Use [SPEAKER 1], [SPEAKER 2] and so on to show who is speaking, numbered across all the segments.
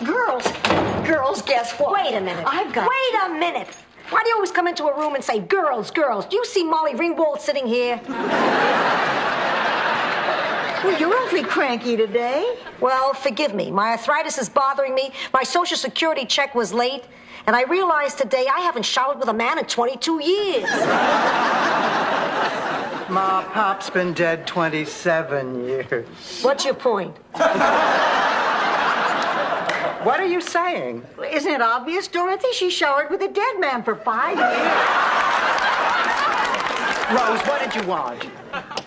[SPEAKER 1] Girls, guess what?
[SPEAKER 2] Wait a minute. Wait a minute. Why do you always come into a room and say, girls? Do you see Molly Ringwald sitting here?
[SPEAKER 1] Well, you're awfully cranky today.
[SPEAKER 2] Well, forgive me. My arthritis is bothering me. My Social Security check was late. And I realized today I haven't showered with a man in 22 years.
[SPEAKER 3] Ma, Pop's been dead 27 years.
[SPEAKER 2] What's your point?
[SPEAKER 3] What are you saying?
[SPEAKER 1] Isn't it obvious, Dorothy? She showered with a dead man for 5 years.
[SPEAKER 3] Rose, what did you want?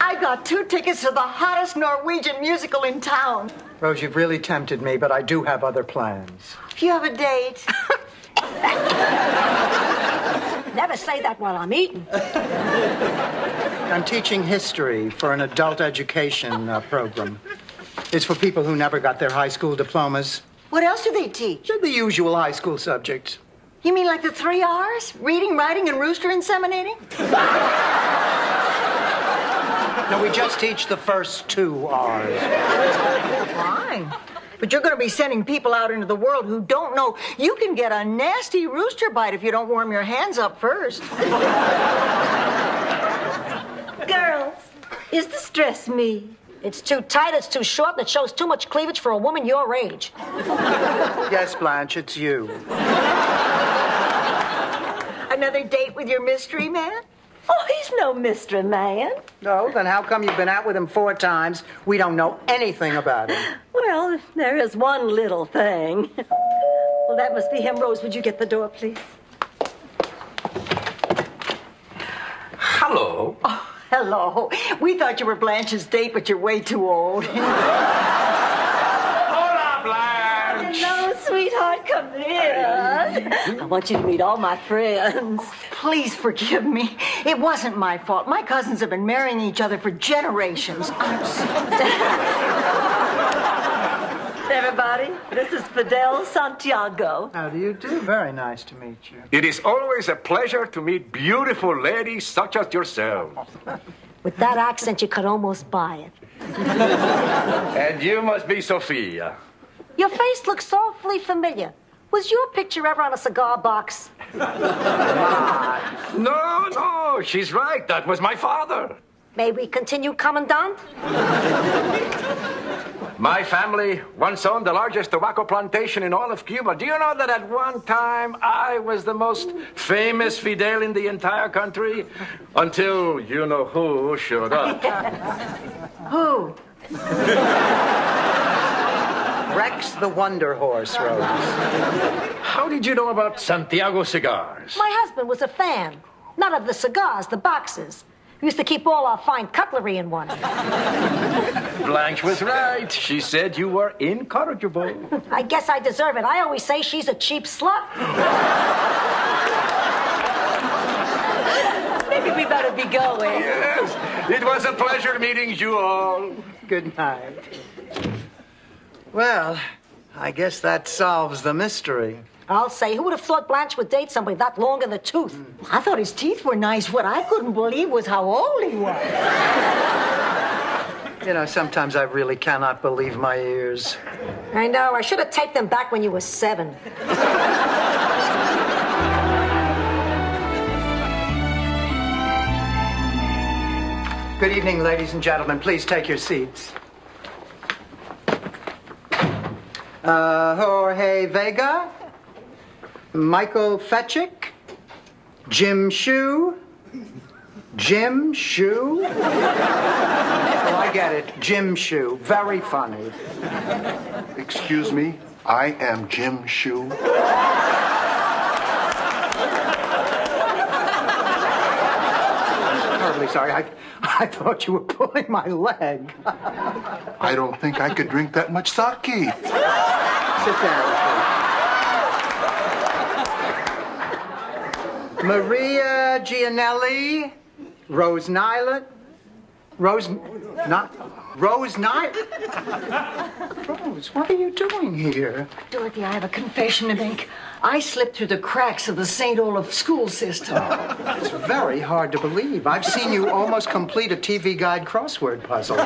[SPEAKER 1] I got 2 tickets to the hottest Norwegian musical in town.
[SPEAKER 3] Rose, you've really tempted me, but I do have other plans.
[SPEAKER 1] You have a date?
[SPEAKER 2] Never say that while I'm eating.
[SPEAKER 3] I'm teaching history for an adult education program. It's for people who never got their high school diplomas.
[SPEAKER 1] What else do they teach?
[SPEAKER 3] The usual high school subjects.
[SPEAKER 1] You mean like the 3 R's? Reading, writing, and rooster inseminating?
[SPEAKER 3] No, we just teach the first 2 R's.
[SPEAKER 1] Fine. But you're going to be sending people out into the world who don't know you can get a nasty rooster bite if you don't warm your hands up first.
[SPEAKER 2] Girls, is this dress me? It's too tight, it's too short, and it shows too much cleavage for a woman your age.
[SPEAKER 3] Yes, Blanche, it's you.
[SPEAKER 1] Another date with your mystery man?
[SPEAKER 2] Oh, he's no mystery man.
[SPEAKER 3] No, then how come you've been out with him 4 times? We don't know anything about him.
[SPEAKER 2] Well, there is one little thing. Well, that must be him. Rose, would you get the door, please?
[SPEAKER 4] Hello.
[SPEAKER 1] Oh, hello. We thought you were Blanche's date, but you're way too old.
[SPEAKER 4] Hola, Blanche.
[SPEAKER 2] Hello, sweetheart. Come in. I want you to meet all my friends.
[SPEAKER 1] Please forgive me. It wasn't my fault. My cousins have been marrying each other for generations. I'm sorry.
[SPEAKER 2] Everybody, this is Fidel Santiago.
[SPEAKER 3] How do you do? Very nice to meet you.
[SPEAKER 4] It is always a pleasure to meet beautiful ladies such as yourselves.
[SPEAKER 2] With that accent, you could almost buy it.
[SPEAKER 4] And you must be Sophia.
[SPEAKER 2] Your face looks awfully familiar. Was your picture ever on a cigar box?
[SPEAKER 4] No, she's right. That was my father.
[SPEAKER 2] May we continue, Commandant?
[SPEAKER 4] My family once owned the largest tobacco plantation in all of Cuba. Do you know that at one time I was the most famous Fidel in the entire country? Until you-know-who showed up.
[SPEAKER 1] Who?
[SPEAKER 3] Rex the Wonder Horse, Rose.
[SPEAKER 4] How did you know about Santiago cigars?
[SPEAKER 2] My husband was a fan. Not of the cigars, the boxes. We used to keep all our fine cutlery in one.
[SPEAKER 4] Blanche was right. She said you were incorrigible.
[SPEAKER 2] I guess I deserve it. I always say she's a cheap slut. Maybe we better be going.
[SPEAKER 4] Yes, it was a pleasure meeting you all.
[SPEAKER 3] Good night. Well, I guess that solves the mystery.
[SPEAKER 2] I'll say, who would have thought Blanche would date somebody that long in the tooth?
[SPEAKER 1] I thought his teeth were nice. What I couldn't believe was how old he was.
[SPEAKER 3] You know, sometimes I really cannot believe my ears.
[SPEAKER 2] I know. I should have taken them back when you were 7.
[SPEAKER 3] Good evening, ladies and gentlemen. Please take your seats. Jorge Vega, Michael Fetchick, Jim Shue. Jim Shue? Oh, I get it. Jim Shue. Very funny.
[SPEAKER 5] Excuse me, I am Jim Shue.
[SPEAKER 3] Terribly sorry. I thought you were pulling my leg.
[SPEAKER 5] I don't think I could drink that much sake.
[SPEAKER 3] Sit down, please. Maria Gianelli, Rose Nyland. Rose Nyland? Rose, what are you doing here?
[SPEAKER 1] Dorothy, I have a confession to make. I slipped through the cracks of the St. Olaf school system.
[SPEAKER 3] It's very hard to believe. I've seen you almost complete a TV Guide crossword puzzle.